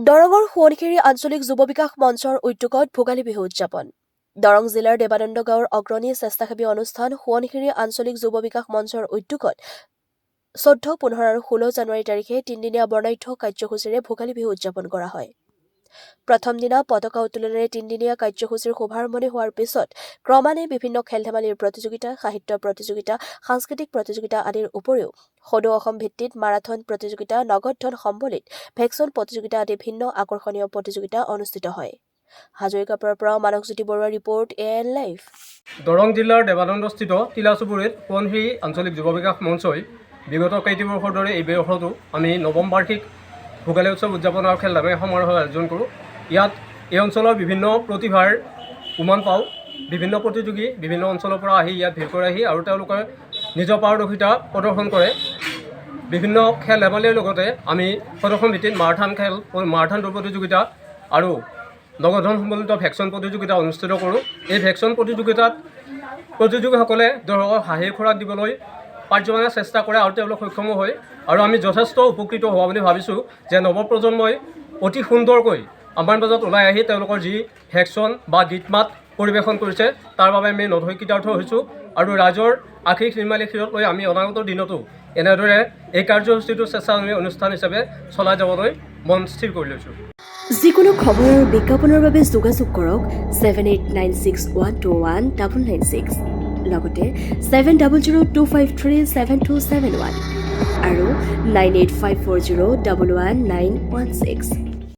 দৰঙৰ সোৱণশিৰি আঞ্চলিক যুৱ বিকাশ মঞ্চৰ উদ্যোগত ভোগালী বিহু উদযাপন। দৰং জিলাৰ দেৱানন্দ গাঁৱৰ অগ্ৰণী স্বেচ্ছাসেৱী অনুষ্ঠান সোৱণশিৰি আঞ্চলিক যুৱ বিকাশ মঞ্চৰ উদ্যোগত 14, 15 আৰু 16 জানুৱাৰী তাৰিখে তিনিদিনীয়া বৰ্ণাঢ্য কাৰ্যসূচীৰে ভোগালী বিহু উদযাপন কৰা হয়। প্ৰথম দিনা পতাকা উত্তোলনেৰে তিনিদিনীয়া কাৰ্যসূচীৰ শুভাৰম্ভণি হোৱাৰ পিছত ক্ৰমান্বয়ে বিভিন্ন খেল-ধেমালিৰ প্ৰতিযোগিতা, সাহিত্য প্ৰতিযোগিতা, সাংস্কৃতিক প্ৰতিযোগিতা আদিৰ উপৰিও সদৌ অসম ভিত্তিত মাৰাথন প্ৰতিযোগিতা, নগদ ধন সম্বলিত ভেকচন প্ৰতিযোগিতা আদি ভিন্ন আকৰ্ষণীয় প্ৰতিযোগিতা অনুষ্ঠিত হয়। হাজৰিকাপুৰৰ পৰা মানসজ্যোতি বৰুৱাৰ ৰিপৰ্ট AN লাইভ। দৰং জিলাৰ দেৱানন্দস্থিত টিলাচুবুৰীত সোৱণশিৰি আঞ্চলিক যুৱ বিকাশ মঞ্চই বিগত কেইবছৰৰ দৰে এই বৰ্ষতো আমি নৱম বাৰ্ষিক ভোগালী উৎসৱ উদযাপন আৰু খেল ধেমালি সমাৰোহ আয়োজন কৰোঁ। ইয়াত এই অঞ্চলৰ বিভিন্ন প্ৰতিভাৰ উমান পাওঁ। বিভিন্ন প্ৰতিযোগী বিভিন্ন অঞ্চলৰ পৰা আহি ইয়াত ভিৰ কৰে আৰু তেওঁলোকে নিজৰ পাৰদৰ্শিতা প্ৰদৰ্শন কৰে। বিভিন্ন খেল ধেমালিৰ লগতে আমি সদৌ ভিত্তিত মাৰাথন দৌৰ প্ৰতিযোগিতা আৰু নগদ ধন সম্বলিত ভেকচন প্ৰতিযোগিতা অনুষ্ঠিত কৰোঁ। এই ভেকচন প্ৰতিযোগিতাত প্ৰতিযোগীসকলে দৰ্শকক হাঁহিৰ খোৰাক দিবলৈ পাৰ্যমানে চেষ্টা কৰে আৰু তেওঁলোক সক্ষমো হয় আৰু আমি যথেষ্ট উপকৃত হোৱা বুলি ভাবিছোঁ যে নৱপ্ৰজন্মই অতি সুন্দৰকৈ আমাৰ মাজত ওলাই আহি তেওঁলোকৰ যি ভেকচন বা গীত মাত পৰিৱেশন কৰিছে তাৰ বাবে আমি নথৈ কৃতাৰ্থ হৈছোঁ আৰু ৰাইজৰ আশীষ নিৰ্মালী ক্ষীৰত লৈ আমি অনাগত দিনতো এনেদৰে এই কাৰ্যসূচীটো স্বেচ্ছাসেৱী অনুষ্ঠান হিচাপে চলাই যাবলৈ মন স্থিৰ কৰি লৈছোঁ। যিকোনো খবৰ আৰু বিজ্ঞাপনৰ বাবে যোগাযোগ কৰক 7896121996 লগতে 7002537271 আৰু 9854011916।